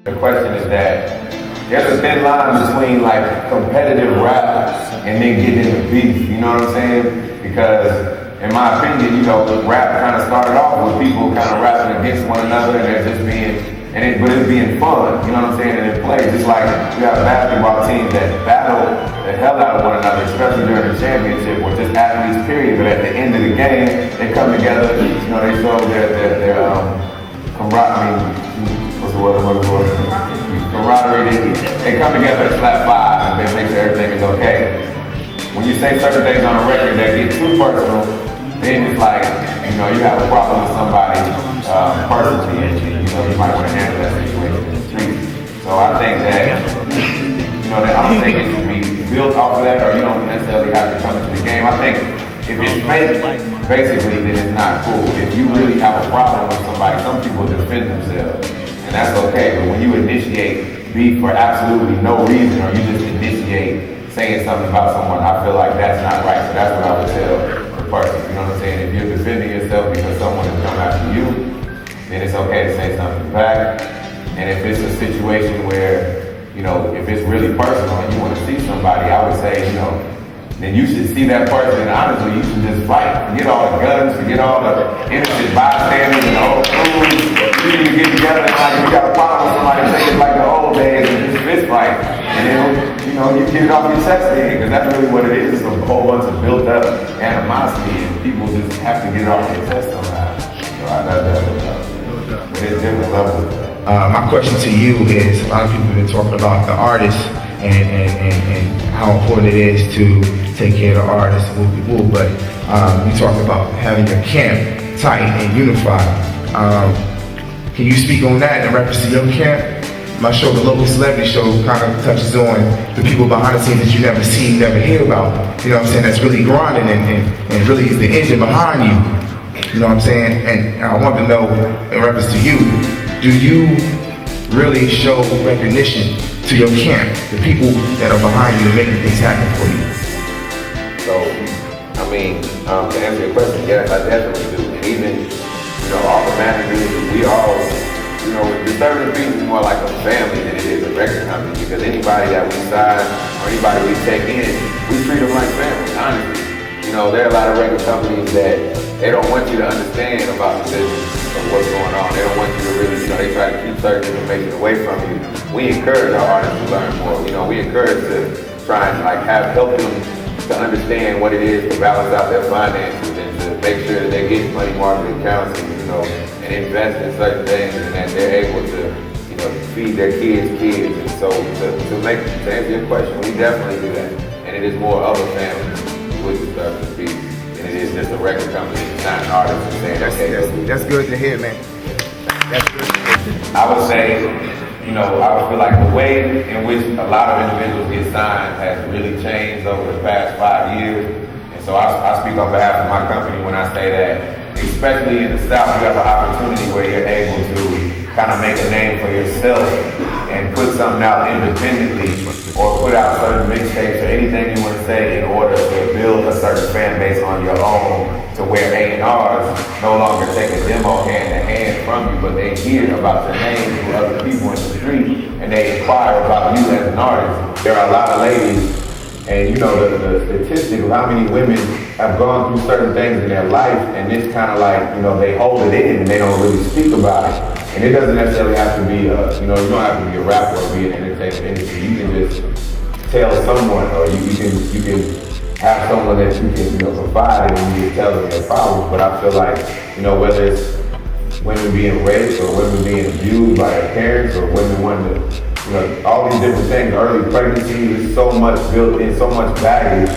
The question is that there's a thin line between like competitive rap and then getting into beef, you know what I'm saying? Because in my opinion, you know, rap kind of started off with people kind of rapping against one another and they're just being, but it's being fun, you know what I'm saying? And it plays just like you have basketball teams that battle the hell out of one another, especially during the championship or just athletes period, but at the end of the game, they come together, you know, they show their camaraderie. What's the word I'm looking for? Camaraderie. They come together and slap five and they make sure everything is okay. When you say certain things on a record that get too personal, then it's like, you know, you have a problem with somebody personally and you know, you might want to handle that situation in the street. So I think that, you know, that I don't think it should be built off of that or you don't necessarily have to come into the game. I think if it's fake, basically, then it's not cool. If you really have a problem with somebody, some people defend themselves. And that's okay, but when you initiate beef for absolutely no reason, or you just initiate saying something about someone, I feel like that's not right. So that's what I would tell the person, you know what I'm saying? If you're defending yourself because someone has come after you, then it's okay to say something back. And if it's a situation where, you know, if it's really personal and you want to see somebody, I would say, you know, then you should see that person and honestly, you should just fight. Forget all the guns, forget all the innocent bystanders and the old crews. You need to get together and like, you got a problem with somebody, take it like the old days and just fist fight. And then, you know, you get it off your chest then, because that's really what it is. It's a whole bunch of built up animosity and people just have to get it off their chest somehow. So I know that, but it's different levels. My question to you is, a lot of people have been talking about the artist and how important it is to take care of the artist, but you talked about having your camp tight and unified. Can you speak on that in reference to your camp? My show, the Local Celebrity Show, kind of touches on the people behind the scenes that you never see, never hear about. You know what I'm saying? That's really grinding and really is the engine behind you. You know what I'm saying? And I want to know, in reference to you, do you really show recognition to your camp, the people that are behind you making things happen for you? So, I mean, to answer your question, yes, I definitely do. And even, you know, all the managers, we all, you know, the Disturbing the Peace is more like a family than it is a record company, because anybody that we sign or anybody we take in, we treat them like family, honestly. You know, there are a lot of record companies that they don't want you to understand about the business of what's going on. They don't want you to really, you know, they try to keep certain information away from you. We encourage our artists to learn more. You know, we encourage to try and like help them to understand what it is to balance out their finances and to make sure that they get money market accounts and, you know, and invest in certain things and that they're able to, you know, feed their kids. And so to answer your question, we definitely do that. And it is more of a family with Ludachris than it is just a record company. It's not an artist saying, okay, That's good to hear, man. That's good to hear. I would say, you know, I would feel like the way in which a lot of individuals get signed has really changed over the past 5 years. And so I speak on behalf of my company when I say that, especially in the South, you have an opportunity where you're able to kind of make a name for yourself and put something out independently or put out certain mixtapes or anything you want to say in order to build a certain fan base on your own, to where A&Rs no longer take a demo hand to hand from you, but they hear about your name from other people in the street and they inquire about you as an artist. There are a lot of ladies, and you know the statistic of how many women have gone through certain things in their life, and it's kind of like, you know, they hold it in and they don't really speak about it. And it doesn't necessarily have to be, you know, you don't have to be a rapper or be an entertainment industry. You can just tell someone, or you can have someone that you can, you know, confide in and you can tell them their problems. But I feel like, you know, whether it's women being raped or women being abused by their parents or women wanting to, you know, all these different things, early pregnancy, there's so much built in, so much baggage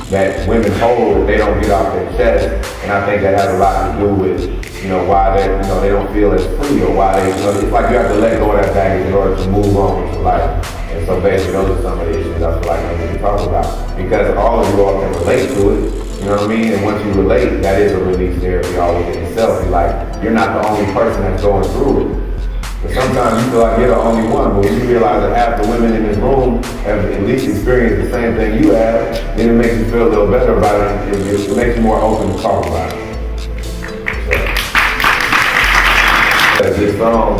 that women hold that they don't get off their chest. And I think that has a lot to do with, you know, why they, you know, they don't feel as free, or why they, you know, it's like you have to let go of that baggage in order to move on with your life. And so basically those are some of the issues I feel like we need to talk about, because all of you all can relate to it, you know what I mean? And once you relate, that is a release therapy all within itself. You're like, you're not the only person that's going through it. But sometimes you feel like you're the only one, but when you realize that half the women in this room have at least experienced the same thing you have, then it makes you feel a little better about it. It makes you more open to talk about it. This song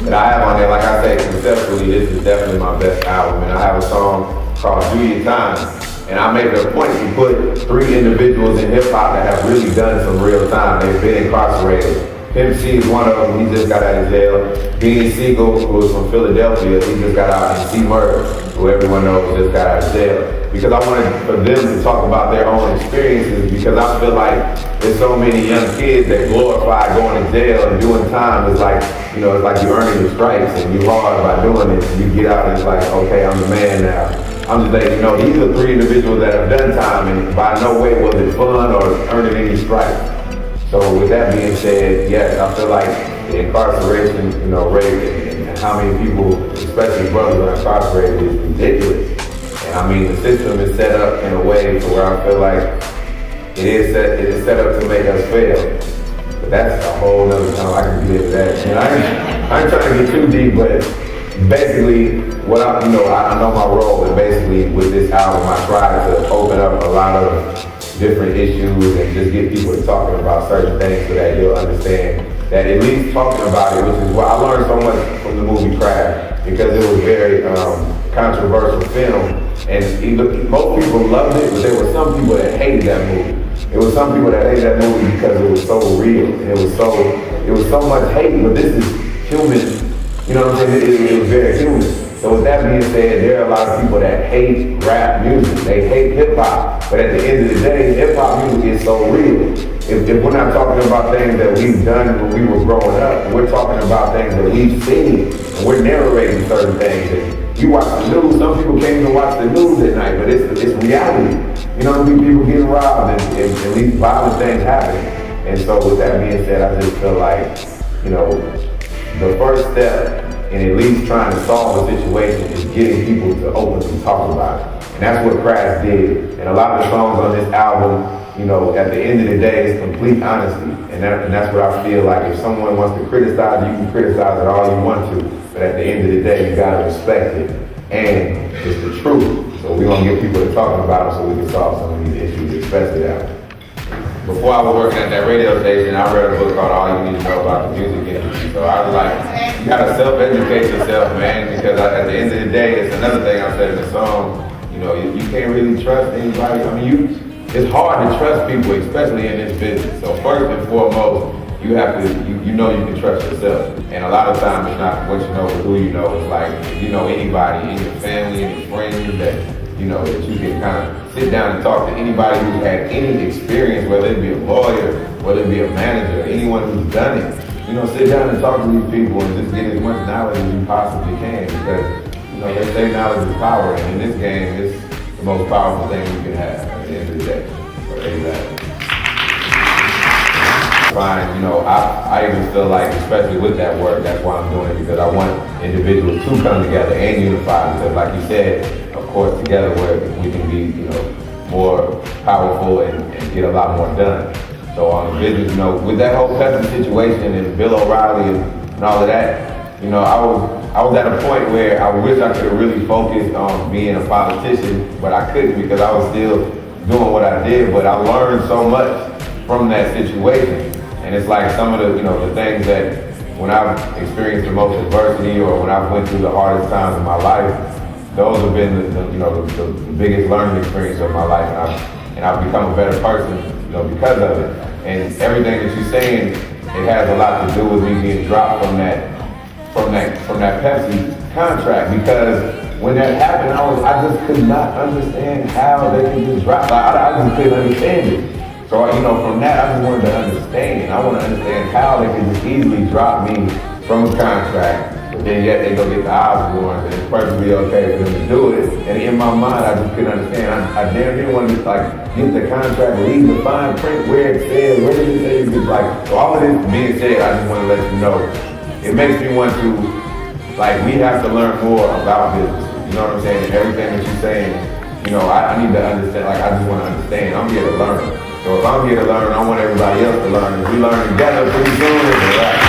that I have on there, like I said, conceptually, this is definitely my best album. And I have a song called Do Your Time. And I made it a point to put 3 individuals in hip hop that have really done some real time. They've been incarcerated. Pimp C is one of them, he just got out of jail. Beanie Siegel, who was from Philadelphia, he just got out. And C Murder, who everyone knows just got out of jail. Because I wanted for them to talk about their own experiences, because I feel like there's so many young kids that glorify going to jail and doing time. It's like, you know, it's like you're earning your stripes and you're hard by doing it. And you get out and it's like, okay, I'm the man now. I'm just letting you know, these are 3 individuals that have done time, and by no way was it fun or earning any stripes. So with that being said, yes, I feel like the incarceration, you know, rate and how many people, especially brothers, are incarcerated is ridiculous. And I mean, the system is set up in a way to where I feel like it is set up to make us fail. But that's a whole nother time. I can get into that. And I ain't trying to get too deep, but basically, what I know my role, and basically with this album, I try to open up a lot of different issues and just get people to talking about certain things so that you'll understand that at least talking about it, which is why I learned so much from the movie Crash, because it was very controversial film. And most people loved it, but there were some people that hated that movie. It was some people that hated that movie because it was so real. And it was so much hate, but this is human. You know what I'm saying? It was very human. So with that being said, there are a lot of people that hate rap music. They hate hip hop. But at the end of the day, hip hop music is so real. If we're not talking about things that we've done when we were growing up, we're talking about things that we've seen, and we're narrating certain things. And you watch the news, some people can't even watch the news at night, but it's reality. You know what I mean? People getting robbed and these violent things happening. And so with that being said, I just feel like, you know, the first step in at least trying to solve a situation is getting people to openly talk about it. And that's what Crash did. And a lot of the songs on this album, you know, at the end of the day, it's complete honesty. And that's what I feel like. If someone wants to criticize you, can criticize it all you want to. But at the end of the day, you gotta respect it. And it's the truth. So we're gonna get people to talk about it so we can solve some of these issues, especially that. Before I was working at that radio station, I read a book called All You Need to Know About the Music Industry. So I was like, you gotta self-educate yourself, man, because at the end of the day, it's another thing I said in the song, you know, you can't really trust anybody. I mean, it's hard to trust people, especially in this business. So first and foremost, you have to, you know you can trust yourself. And a lot of times it's not what you know, but who you know. It's like, if you know anybody in your family and your friends that, you know, that you can kind of sit down and talk to anybody who's had any experience, whether it be a lawyer, whether it be a manager, anyone who's done it. You know, sit down and talk to these people and just get as much knowledge as you possibly can, because, you know, they say knowledge is power, and in this game, it's the most powerful thing you can have at the end of the day. So there you have it. Fine, you know, I even feel like, especially with that work, that's why I'm doing it, because I want individuals to come together and unify, because like you said, of course, together we can be, you know, more powerful and get a lot more done. So on the business, you know, with that whole Pepsi situation and Bill O'Reilly and all of that, you know, I was at a point where I wish I could have really focused on being a politician, but I couldn't because I was still doing what I did. But I learned so much from that situation. And it's like some of the, you know, the things that when I've experienced the most adversity or when I've went through the hardest times of my life, those have been the biggest learning experience of my life. And I've become a better person, you know, because of it. And everything that you're saying, it has a lot to do with me being dropped from that Pepsi contract, because when that happened, I just could not understand how they could just drop. I just couldn't understand it. So, you know, from that, I just wanted to understand. I want to understand how they could just easily drop me from the contract, but then yet they go get the Osbournes, and it's perfectly okay for them to do it. And in my mind, I just couldn't understand. I damn near wanted to like get the contract, read the fine print where it says, where did it say you could like. So all of this being said, I just want to let you know, it makes me want to, like, we have to learn more about business. You know what I'm saying? And everything that you're saying, you know, I need to understand. Like, I just want to understand. I'm here to learn. So if I'm here to learn, I want everybody else to learn. If we learn together pretty soon, it's all right.